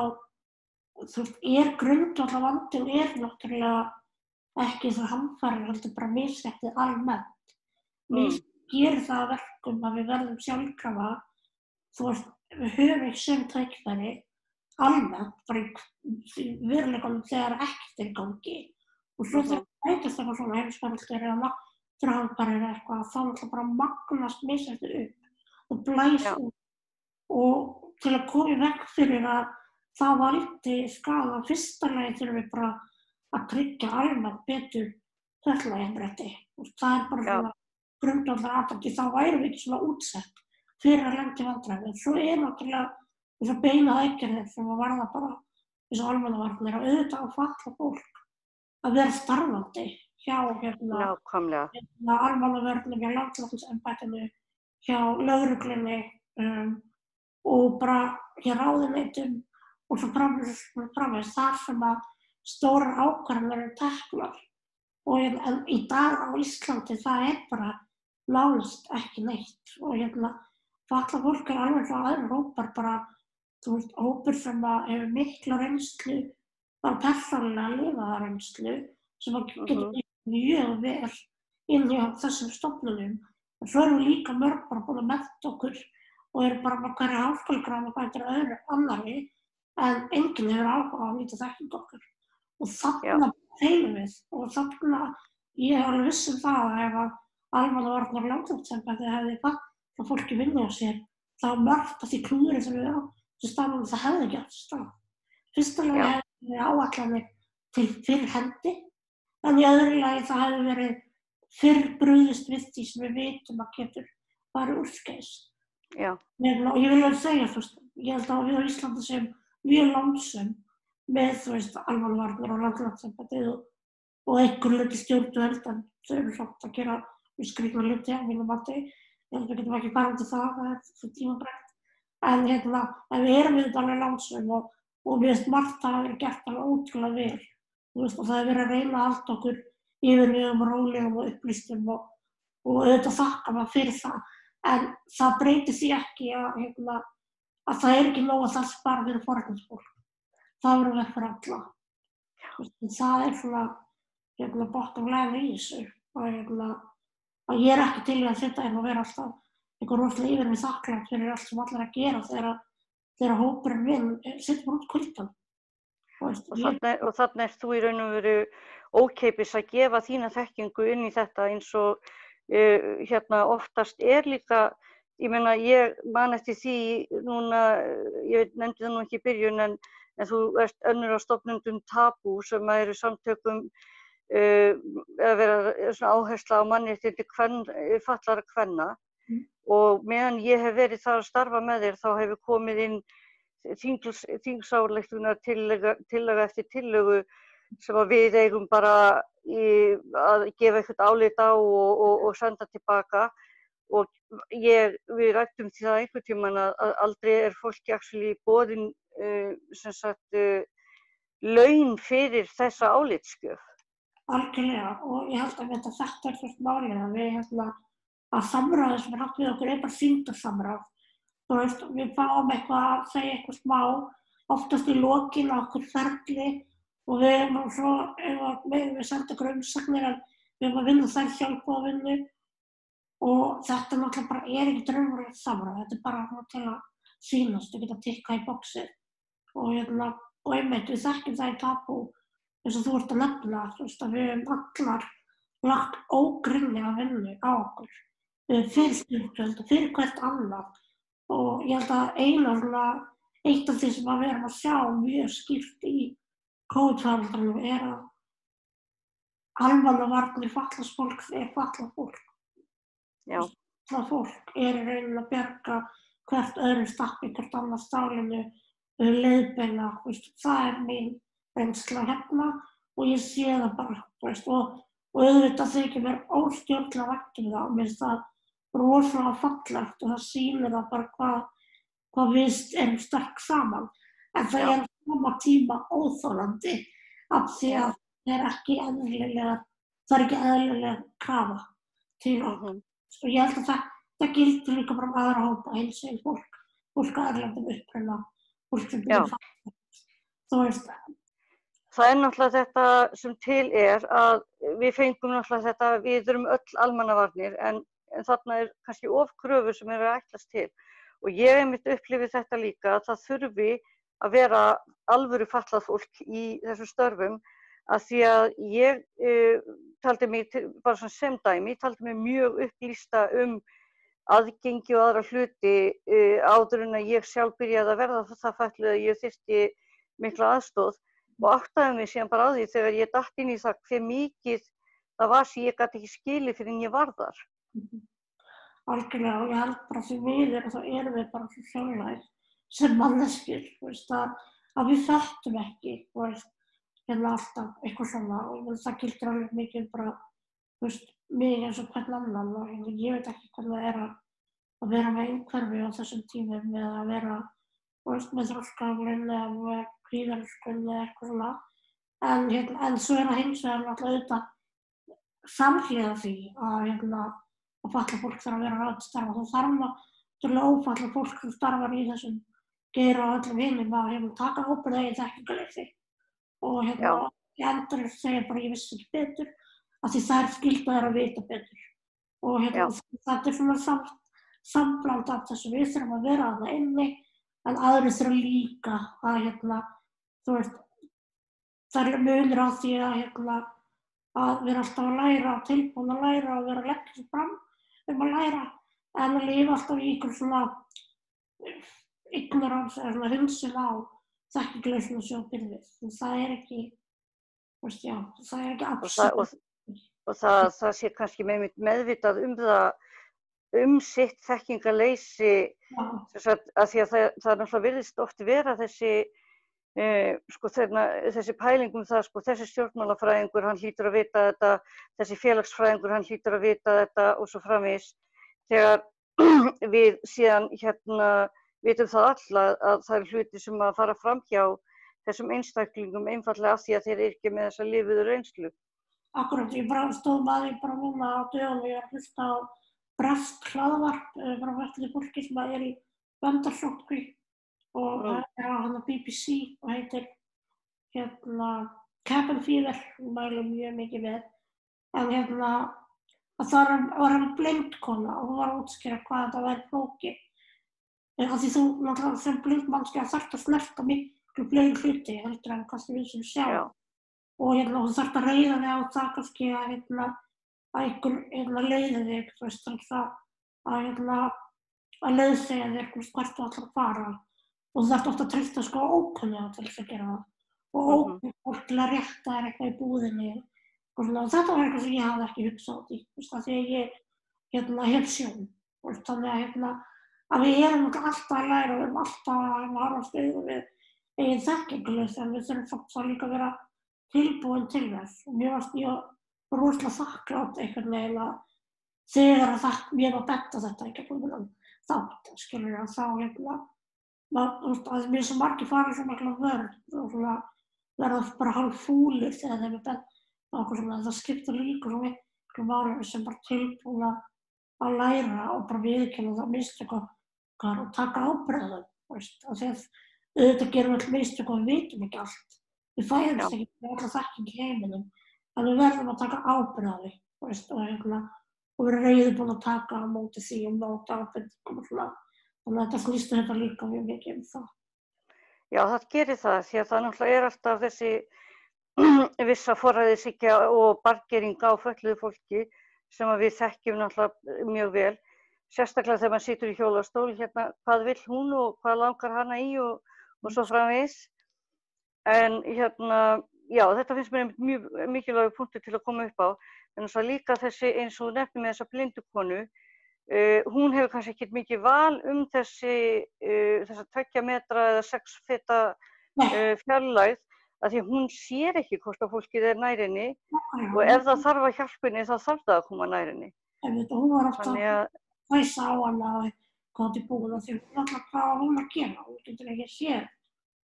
grundvallarvandinn náttúrulega ekki það hamfarir heldur bara misréttið almennt. Gerir það að verkum að við verðum sjálfkrafa, við höfum ekki sömu tækifæri almennt, bara í veruleikanum þegar ekkert er í gangi og svo þegar breytast eitthvað svona heimsfaraldur eða hamfarir eitthvað, þá náttúrulega bara magnast misrættið upp og blæs Já. út. Og til að koma í veg fyrir að það valdi skaða, fyrsta lagi þurfum við bara að tryggja almennt betur fötlunaljafnrétti. Og það bara svona grundvallaratriði, þá værum við ekki svona útsett fyrir að lenda í vandræðum. Svo náttúrulega þessar beinu aðgerðir sem að varða bara eins og almannavarnir að auðvitað á fatlað fólk að vera starfandi hjá almannavörnum, hjá landlæknisembættinu, hjá lögreglunni og bara hjá ráðuneytum og svo framvegis þar sem að stórar ákvarðanir eru teknar. Og en í dag á Íslandi það bara nánast ekki neitt. Og fatlað fólk alveg frá aðrir hópar bara, þú veist, hópur sem að hefur mikla reynslu, bara persónulega lifaða reynslu, sem að getur mjög vel inn í þessum stofnunum. En svo erum við líka mörg bara búin að mennta okkur og eru bara hverja háskólagráðu bætir öðru annarri, en enginn hefur áhuga á að nýta þekkingu okkar. Og þarna feilum við, og þarna ég alveg viss það að ef að almannavarnir og landlæknisembættið hefði fatlað fólki vinnu á sér, þá margt af því klúðri sem við á þessu staðnum það hefði ekki átt stað. Fyrsta lagi hefði við áætlanir til fyrir hendi, en í öðru lagi það hefði verið fyrr brugðist við því sem við vitum að getur farið úrskeiðis. Og ég vil alveg segja, þú veist, ég held að við á Íslandi séum mjög lánsöm með, þú veist, almannavarnir og landlæknisembættið og einhver hluti stjórnvöld, en þau eru samt að gera skrýtna hluti á mínu mati. Ég held að við getum ekki farið til það er svo tímabært. En við erum við alveg lánsöm og mér finnst margt að hafa verið gert alveg ótrúlega vel. Þú veist, og það hefur verið að reyna að halda okkur yfirveguðum og rólegum og upplýstum og auðvitað þakka maður fyrir það. En það breytir því ekki að það ekki nóg að það spara fyrir forréttindafólk. Það verður vel fyrir alla. Það svona bottom line í þessu. Og ég ekki til í að þetta og vera alltaf eitthvað rosalega yfir mig þakklátt fyrir allt sem allir að gera þegar hópurinn minn situr út kuldann. Og þarna þú í raun og veru ókeypis að gefa þína þekkingu inn í þetta eins og oftast líka, ég meina ég man eftir því núna, ég nefndi það nú ekki í byrjun, en þú ert önnur á stofnendum Tabú sem eru samtökum að vera svona áhersla á mannréttindi fatlaðra kvenna. Og meðan ég hef verið þar að starfa með þér þá hefur komið inn þingsályktunartillaga eftir tillögu sem að við eigum bara að gefa eitthvað álit á og senda tilbaka. Og við ræddum því það einhvern tímann að aldrei fólki actually boðin laun fyrir þessa álitsgjöf. Algjörlega, og ég held að þetta fyrst málið að við að samráðið sem haft við okkur bara sýndarsamráð. Þú veist, við fáum eitthvað að segja eitthvað smá, oftast í lokin á okkur ferli og við svo við senda okkur umsagnir en við að vinna þær sjálfboðavinnu og þetta náttúrulega bara ekki raunverulegt samráð, þetta bara til að sýnast og geta tikkað í boxið og einmitt við þekkjum það í Tabú eins og þú ert að nefna, þú veist að við höfum allar lagt ógrynnilega vinnu á okkur fyrir stjórnvöld og fyrir hvert annað og ég held að eitt af því sem við erum að sjá mjög skýrt í COVID-faraldrinum að almannavarnir fatlaðs fólks fatlað fólk. Fatlað fólk í rauninni að bjarga hvert öðru stappi, hvert annað stálinu, leiðbeina, það mín reynsla hérna og ég sé það bara, og auðvitað þykir mér óstjórnlega vænt það, mér finnst það rosalega fallegt og það sýnir það bara hvað við erum sterk saman, en það á sama tíma óþolandi af því að það ekki eðlilega krafa til okkur. Og ég held að það gildir líka bara aðra hópa, hinsegin fólk að erlendum uppruna, fólk sem byrjar fatlað. Þú veist það. Það náttúrulega þetta sem til að við fengum náttúrulega þetta, við erum öll almannavarnir en þarna kannski kröfur sem að ætlast til. Og ég einmitt upplifið þetta líka að það þurfi að vera alvöru fatlað fólk í þessum störfum Af því að ég taldi mig, bara svona sem dæmi, taldi mig mjög upplýsta aðgengi og aðra hluti áður en að ég sjálf byrjaði að verða það fötluð að ég þyrfti mikla aðstoð og áttaði mig síðan bara á því þegar ég datt inn í það hve mikið það var sem ég gat ekki skilið fyrir en ég var þar. Algjörlega, og ég held bara því miður og þá erum við bara svo sjálfæðir sem manneskjur, að við þekktum ekki, alltaf eitthvað svona og það gildir alveg mikið bara, mig eins og hvern annan og ég veit ekki hvernig það að vera með einhverfi á þessum tímum eða að vera með þroskahamlun eða með kvíðaröskun eða eitthvað svona. En svo það hins vegar náttúrulega auðvitað samhliða því að fatlað fólk þarf að vera að starfa. Þá þarf náttúrulega ófatlað fólk sem starfar í þessum geira og öllum hinum að taka ábyrgð á eigin þekkingarleysi. Og ég endur að segja bara ég vissi ekki betur af því það skylda að vita betur. Og þetta svona sambland af þessu við þurfum að vera þarna inni en aðrir þurfa líka að það er munur á því að vera alltaf að læra og tilbúin að læra og vera að leggja sig fram að læra en að lifa alltaf í einhver svona ignorance eða svona hundsið á þekkingarleysinu sem á byrðið. Það er ekki, það er ekki absolutt. Og það sé kannski meðvitað sitt þekkingarleysi að því að það náttúrulega virðist oft vera þessi pæling það, þessi stjórnmálafræðingur, hann hlýtur að vita þetta, þessi félagsfræðingur, hann hlýtur að vita þetta og svo framvegis. Þegar við síðan vitum það alla að það eru hluti sem að fara fram hjá þessum einstaklingum einfaldlega af því að þeir eru ekki með þessa lifuðu reynslu. Akkurat, ég stóð maður bara núna á dögunum og ég að hlusta á breskt hlaðvarp frá vettlið fólki sem er í verndarsóttkví og það á BBC og heitir Cabin Fever, mælum mjög mikið með. En að það var blind kona og hún var að útskýra hvað þetta væri flókið. Af því þú náttúrulega sem blind manneskja þarft að snerta miklu fleiri hluti heldur en kannski við sem sjá. Og þú þarft að reiða þig á það kannski að einhver leiði þig, að leiðsegja þig hvert þú ætlar að fara. Og þú þarft ofta að treysta ókunnuga til þess að gera það. Og ókunnugt fólk til að rétta þér eitthvað í búðinni. Og þetta var eitthvað sem ég hafði ekki hugsað á því, af því að ég hef sjón. Þannig að við erum alltaf að læra og við erum alltaf að horfast í augu við eigin þekkingarleysi en við þurfum samt að líka vera tilbúin til þess. Og mér varst ég rosalega þakklát einhvern veginn að þegar mér var bent á þetta í gegnum þátt, skilur ég, að mér svo margir farið svo mikla vörn og verða bara hálf fúlir þegar þeim bent á okkur svona, það skiptir líka svo miklu máli sem bara tilbúin að læra og bara viðurkenna það mistök okkar og taka ábyrgð af því að auðvitað gerum við öll mistök og við vitum ekki allt. Við fæðumst ekki með alla þekkingu í heiminum, en við verðum að taka ábyrgð af því og vera reiðubúin að taka á móti því og móti ábyrgðum og svona. Þannig að þetta snýst þetta líka mjög mikið það. Já, það gerir það því að það náttúrulega alltaf þessi vissa forræðishyggja og bargering á fötluðu fólki sem að við þekkjum náttúrulega mjög vel. Sérstaklega þegar maður situr í hjólastól, hvað vill hún og hvað langar hana í og svo framvegis. En já, þetta finnst mér mjög mikilvægur punktur til að koma upp á. En svo líka þessi eins og nefnum með þessa blindu konu, hún hefur kannski ekki mikið val þessa 2 metra eða 6 feta fjarlægð, af því hún sér ekki hvort að fólkið nær henni og ef það þarf að hjálpa henni þá þarf það að koma nær henni. Hún var alltaf að hvæsa á hana hvað þetta búið af því hvað hún að gera, hún getur ekki séð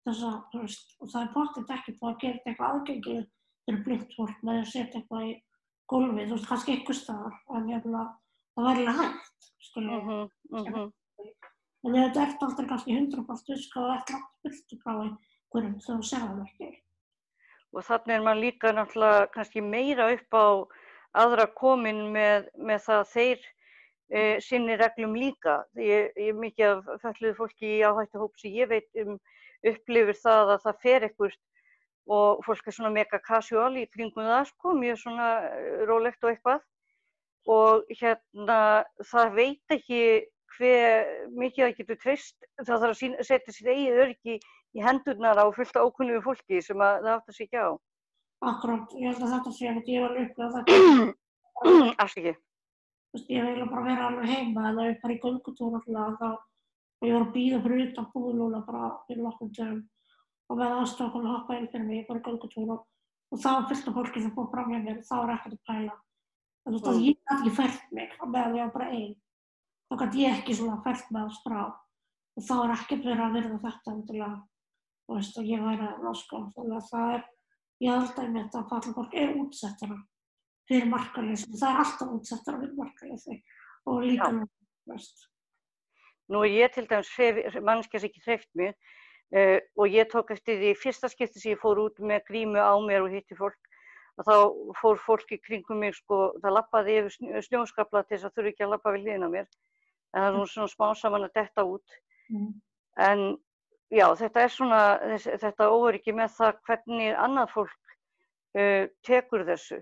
þessa, og það pottþétt ekki búið að gera eitthvað aðgengilegt fyrir blint fólk með að setja eitthvað í gólfið, kannski einhvers staðar, en það var alveg hægt, en þetta aldrei kannski 100% og þetta langt burtu frá einhverjum þegar þú sér það ekki. Og þannig maður líka náttúrulega kannski meira upp á aðra komin með það þeir sinni reglum líka. Ég mikið af fötluðu fólki í áhættuhóp sem ég veit upplifir það að það fer eitthvað og fólk svona mega casual í kringum það, sko, mjög svona rólegt og eitthvað. Og það veit ekki hve mikið það getur treyst, það þarf að setja sitt eigið öryggi í hendurnar á fullt af ókunnugu fólki sem það áttar sig ekki á. Akkurat, ég held að þetta sé að ég var upplifað þetta. Afsakið. Ég vil bara vera alveg heima en ef ég fara í göngutúr alltaf og ég var að bíða fyrir utan búð núna bara fyrir nokkrum dögum og með aðstofan að hoppa inn fyrir mig, ég fór í göngutúr og það var fullt af fólki sem fór fram hjá mér og það var ekkert að pæla. En þú veist að ég gat ekki fært mig á meðan ég var bara ein. Þá gat ég ekki svona fært mig á sprá og þá er ekkert verið að virða þetta endilega, þú veist, að ég væri að sko. Þannig að það er, ég held einmitt að fatlað fólk útsettara fyrir markaleysi. Það er alltaf útsettara fyrir markaleysi og líka nú, veist. Nú ég til dæmis manneskja sem ekki hreyft mig og ég tók eftir því fyrsta skipti sem ég fór út með grímu á mér og hitti fólk og þá fór fólk í kringum mig, sko, það lappaði yfir snjóskafla til þess að þurfi ekki að lappa við hliðina á mér. En það er nú svona smá saman að detta út. En já, þetta er svona, þetta óöryggi með það hvernig annað fólk tekur þessu.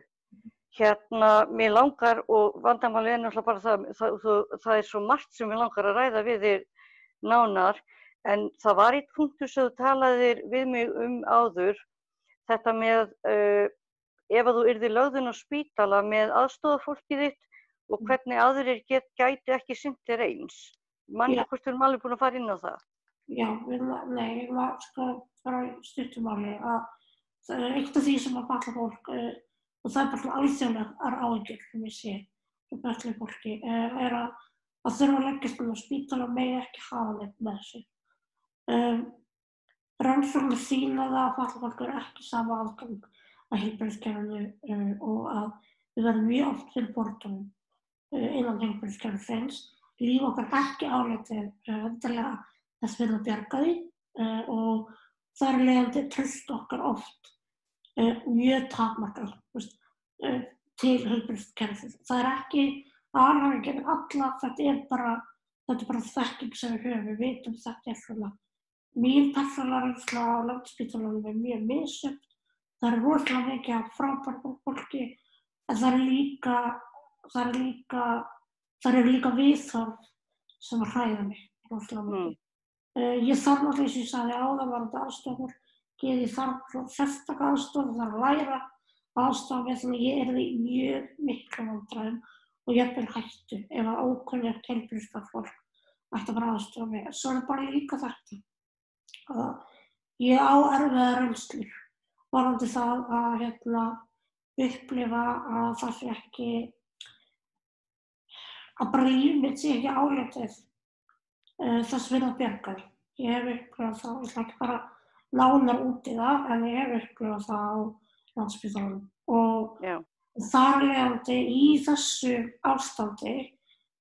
Mér langar, og vandamálið er náttúrulega bara það er svo margt sem mér langar að ræða við þér nánar, en það var eitt punktur sem þú talaðir við mig áður, þetta með ef að þú yrðir lögðin á spítala með aðstoðarfólkið þitt og hvernig aðrir gætu ekki sinnt þér eins. Man ekki hvort við erum alveg búin að fara inn á það? Já, nei, ég var sko bara í stuttumáli að eitt af því sem að fatlað fólk og það er bara alþjóðlegar áhyggjur sem ég sé fyrir fötluðu fólki er að þurfa að leggjast inn á spítala og megi ekki hafa neitt með sig. Rannsóknir sýna það að fatlað fólk er ekki sama aðgang að heilbrigðiskerfinu og að við verðum mjög oft fyrir fordómum innan heilbrigðiskerfisins. Líf okkar ekki álitið endilega þess virði að bjarga því og þar leiðandi traust okkar oft mjög takmarkað til heilbrigðiskerfisins. Það er ekki alhæfingar alla, þetta er bara þekking sem við höfum, við vitum þetta er svona. Mín persónulega reynsla á Landspítalanum er mjög misjöfn. Það er rosalega mikið af frábæru fólki en það eru líka viðhorf sem að hræða mig rosalega mikið. Ég þarf náttúrulega, eins og ég sagði áðan, varðandi aðstoðarfólkið, ég þarf sérstaka aðstoð, ég þarf að læra aðstoða mig þannig að ég yrði í mjög miklum vandræðum og jafnvel hættu ef að ókunnugt heilbrigðisstarfsfólk ætti að bara aðstoða mig. Svo er bara líka þetta að ég á erfiðar reynslur varðandi það að upplifa að það sé ekki að bara líf mitt sé ekki álitið þess virði að bjarga því. Ég hef upplifað það, ég ætla ekki bara nánar út í það, en ég hef upplifað það á Landspítalanum. Og þar leiðandi í þessu ástandi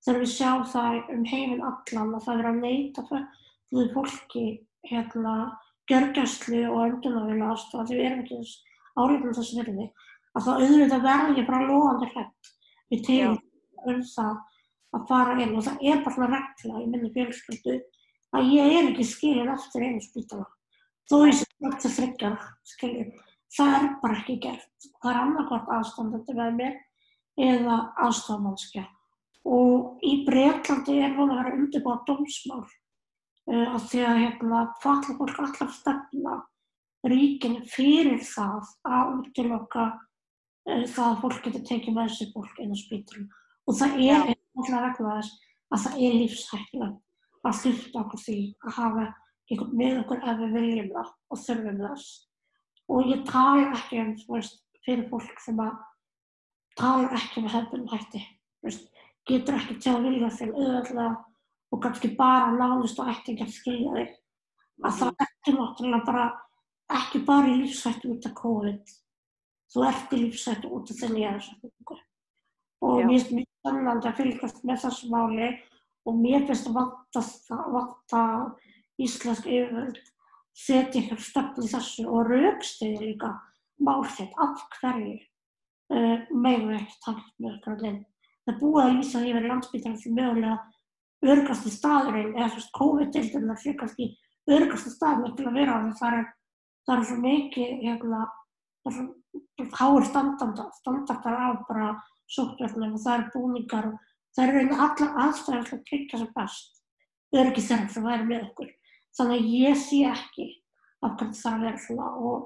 þegar við sjá það heiminn allan að það er að neita fötluðu fólki gjörgæslu og öndunarvéla aðstoð, því við erum ekki álitum þess virði, að þá auðvitað verði ég bara logandi hrædd við tegum það að fara inn og það er bara regla í minni fjölskyldu að ég er ekki skilin eftir einu spítala. Þó ég sé þetta þriggjar, skiljið, það er bara ekki gert. Það er annarkvort aðstandandi með mér eða aðstoðarmanneskja. Og í Bretlandi er núna að vera undirbúið dómsmál af því að fatlað fólk allar stefna ríkin fyrir það að útiloka það að fólk getur tekið með sér fólk inn á spítalum. Og það er einfaldlega vegna þess að það er lífshættulegt að þurfa okkur því að hafa einhvern með okkur ef við viljum það og þurfum þess. Og ég tala ekki fyrir fólk sem að tala ekki með hefðbundnum hætti, getur ekki tjáð vilja þeim auðveldlega og kannski bara nánust og ættingjar skilja þig. Að það ertu náttúrulega bara ekki bara í lífshættu út af COVID, þú ert í lífshættu út af þenni jarðsetningu. Og mér finnst mjög spennandi að fylgjast með þessu máli og mér finnst að vanta íslensk yfirvöld setja einhver stefnu í þessu og rökstyðja líka mál þitt af hverju megum við ekki tala með okkar leið. Það er búið að lýsa yfir Landspítalanum sem mögulega öruggasti staðurinn eða COVID-deildin sé kannski öruggasti staðurinn til að vera á því það svo mikið, það svo háir standardar af bara sóttvarnir og það búningar og það rauninni allar aðstæður til að tryggja sem best öryggi þeirra sem væri með okkur. Þannig að ég sé ekki af hverju það vera svona og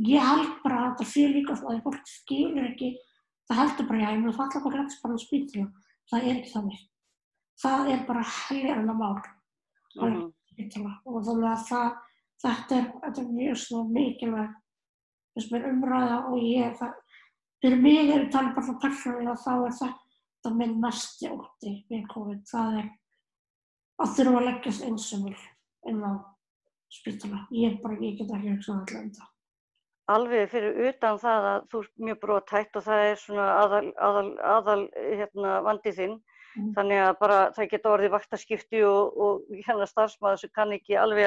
ég held bara að þetta sé líka svona að fólk skilur ekki, það heldur bara, já, ég mun falla bara leggst bara á spítala. Það ekki þannig. Það bara heljarna mál á spítala og þannig að þetta er mjög svona mikilvæg umræða og fyrir mig talið bara persónulega þá þetta minn mesti ótti við COVID. Það að þurfa að leggjast einsömul inn á spítala. Ég get ekki hugsað allavega það. Alveg fyrir utan það að þú ert mjög brothætt og það svona aðal vandi þinn. Þannig að bara það geta orðið vaktaskipti og starfsmaður sem kann ekki alveg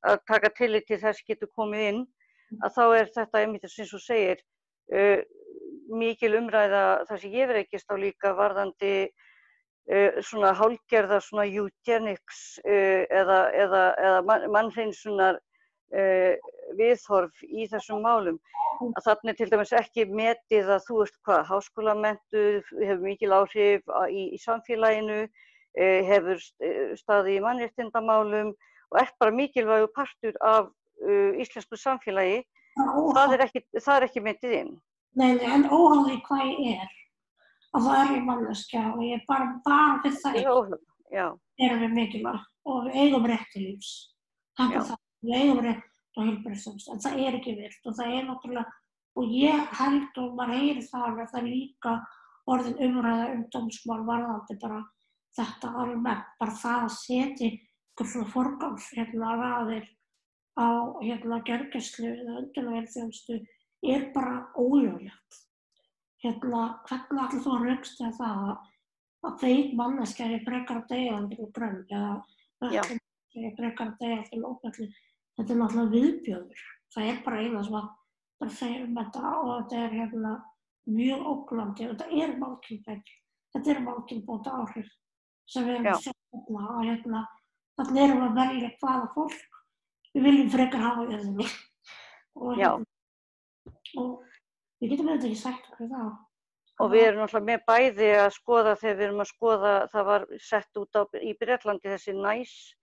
að taka tillit til þess getur komið inn, að þá þetta einmitt eins og segir mikil umræða þar sem ég rekist á líka varðandi svona hálfgerða svona eugenics eða mannhreinsunar viðhorf í þessum málum. Að þarna til dæmis ekki metið að þú ert háskólamenntuð, hefur mikil áhrif í samfélaginu, hefur staðið í mannréttindamálum og bara mikilvægur partur af íslensku samfélagi. Það ekki metið inn. Nei, en óháð því hvað ég að það ég manneskja og ég bara fyrir það erum við mikilvægt og við eigum rétt til lífs. Við eigum rétt á heilbrigðisþjónustu, en það ekki virt og það náttúrulega, og ég held og maður heyrir það að það líka orðin umræða dómsmál varðandi bara þetta almennt, bara það að setja einhver svona forgangsraðir á gjörgæslu eða öndunarvélaþjónustu bara ólöglegt. Hvernig ætlar þú að rökstyðja það að feit manneskja frekar að deyja en grönn eða frekar að deyja til ógæslu? Þetta náttúrulega viðbjóður. Það bara eina sem að segja þetta og þetta mjög ógnandi og þetta málkynbætur. Þetta málkynbóta áhrif sem við erum að sjá þarna erum við að velja hvaða fólk við viljum frekar hafa í jörðinni. Og við getum auðvitað ekki sagt okkur það. Og við erum náttúrulega með bæði að skoða þegar við erum að skoða, það var sett út í Bretlandi þessi NICE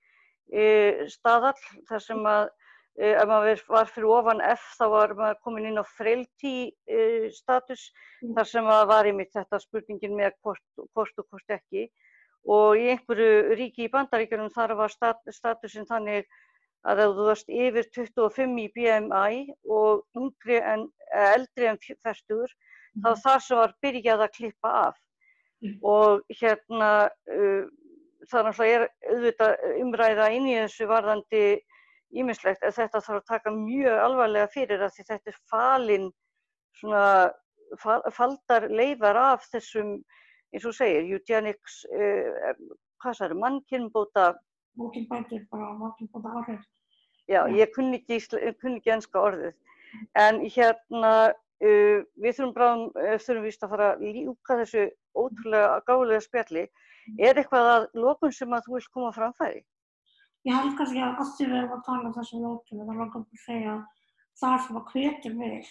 staðall, þar sem að ef maður var fyrir ofan F þá var maður komin inn á frailty status, þar sem að var einmitt þetta spurningin með hvort og hvort ekki. Og í einhverju ríki í Bandaríkjunum þar var statusinn þannig að ef þú varst yfir 25 í BMI og eldri en 40, þá þar sem var byrjað að klippa af. Og það náttúrulega auðvitað umræða inn í þessu varðandi ýmislegt, en þetta þarf að taka mjög alvarlega fyrir að því þetta falin svona faldar leifar af þessum, eins og segir, eugenics, mannkynbóta. Málkynbætur, bara málkynbóta áhrif. Já, ég kunni ekki enska orðið. En við þurfum víst að fara að ljúka þessu ótrúlega gáfulega spjalli. Eitthvað að lokum sem að þú vilt koma á framfæri? Ég held kannski að allt sem við erum að tala þessum nótum, það langar að segja það sem að hvetur mig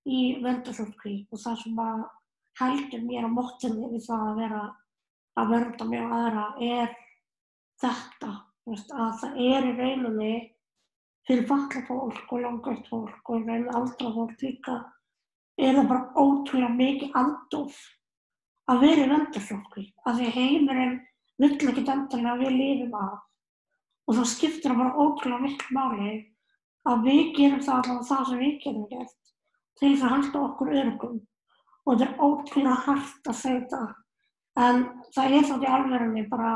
í verndarsóttkví og það sem að heldur mér á mottunni við það að vera að vernda mig og aðra þetta, að það í rauninni fyrir fatlað fólk og langveikt fólk og í rauninni aldrað fólk líka það bara ótrúlega mikið andóf að vera í verndarsóttkví, af því heimurinn vill ekki endilega að við lifum af. Og það skiptir bara ótrúlega miklu máli að við gerum það sem við getum gert til þess að halda okkur öruggum. Og þetta ótrúlega hart að segja þetta. En það samt í alvörunni bara,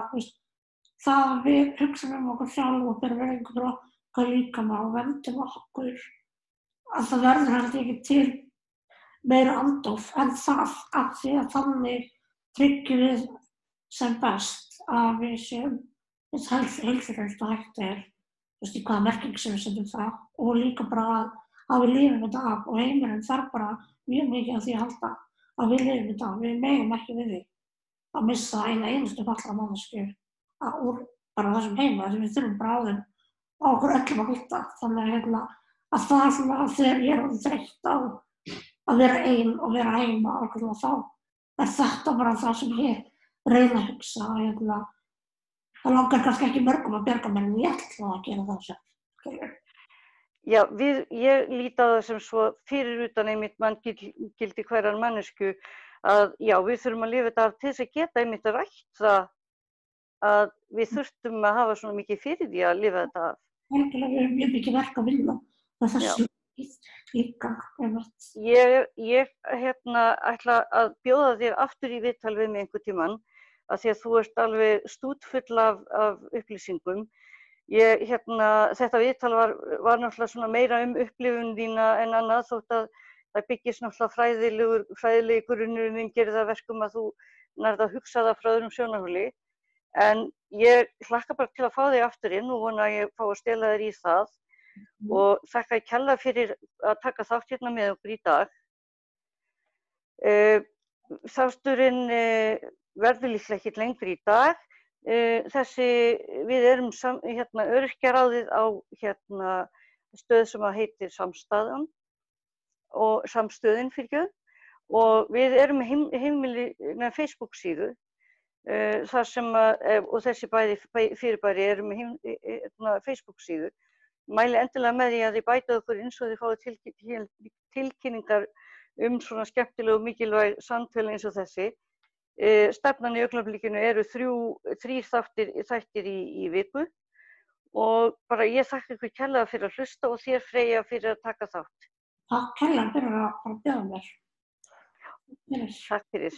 það að við hugsaum okkur sjálf og berum einhvern okkar líkama og verndum okkur, að það verður heldur ekki til meira andóf en það að því að þannig tryggjum við sem best að við séum heilsuhraust og hægt í hvaða merking sem við setjum það og líka bara að við lifum þetta af og heimurinn þarf bara mjög mikið að því að halda að við lifum þetta af. Við megum ekki við því að missa eina einustu fatlaða manneskju úr bara þessum heimi, þess að við þurfum bara á okkur öllum að halda. Þannig að það svona þegar ég er þreytt á að vera ein og vera heima og þá þetta bara það sem ég reyni að hugsa. Það langar kannski ekki mörgum að bjarga mér en ég ætla að gera það sjálf. Já, ég lít á það sem svo fyrir utan einmitt manngildi hverrar mannesku að já, við þurfum að lifa þetta af til þess að geta einmitt rætt það að við þurftum að hafa svona mikið fyrir því að lifa þetta af. Við erum mjög mikið verk að vinna með þessu líka. Ég ætla að bjóða þér aftur í viðtal við mig einhvern tímann af því að þú ert alveg stútfull af upplýsingum. Þetta viðtal var náttúrulega svona meira upplifun þína en annað þótt að það byggist náttúrulega fræðilegi grunnurinn gerir það verkum að þú nærð að hugsa það frá öðrum sjónarhóli. En ég hlakka bara til að fá þig aftur inn og vona að ég fá að stela þér í það og þakka kærlega fyrir að taka þátt hérna með okkur í dag. Þátturinn verður líklega ekki lengur í dag. Við erum öryrkjaráðið á stöð sem heitir Samstaðan og Samstöðin og við erum með Facebook síðu þar sem og þessi bæði fyrirbæri eru með Facebook síðu. Mæli endilega með því að þið bæta okkur inn svo þið fáið tilkynningar svona skemmtileg og mikilvæg samtöl eins og þessi. Stefnan í augnablikinu eru þrír þættir í viku og bara ég þakka ykkur kærlega fyrir að hlusta og þér Freyja fyrir að taka þátt. Takk kærlega fyrir að bjóða mér. Takk fyrir.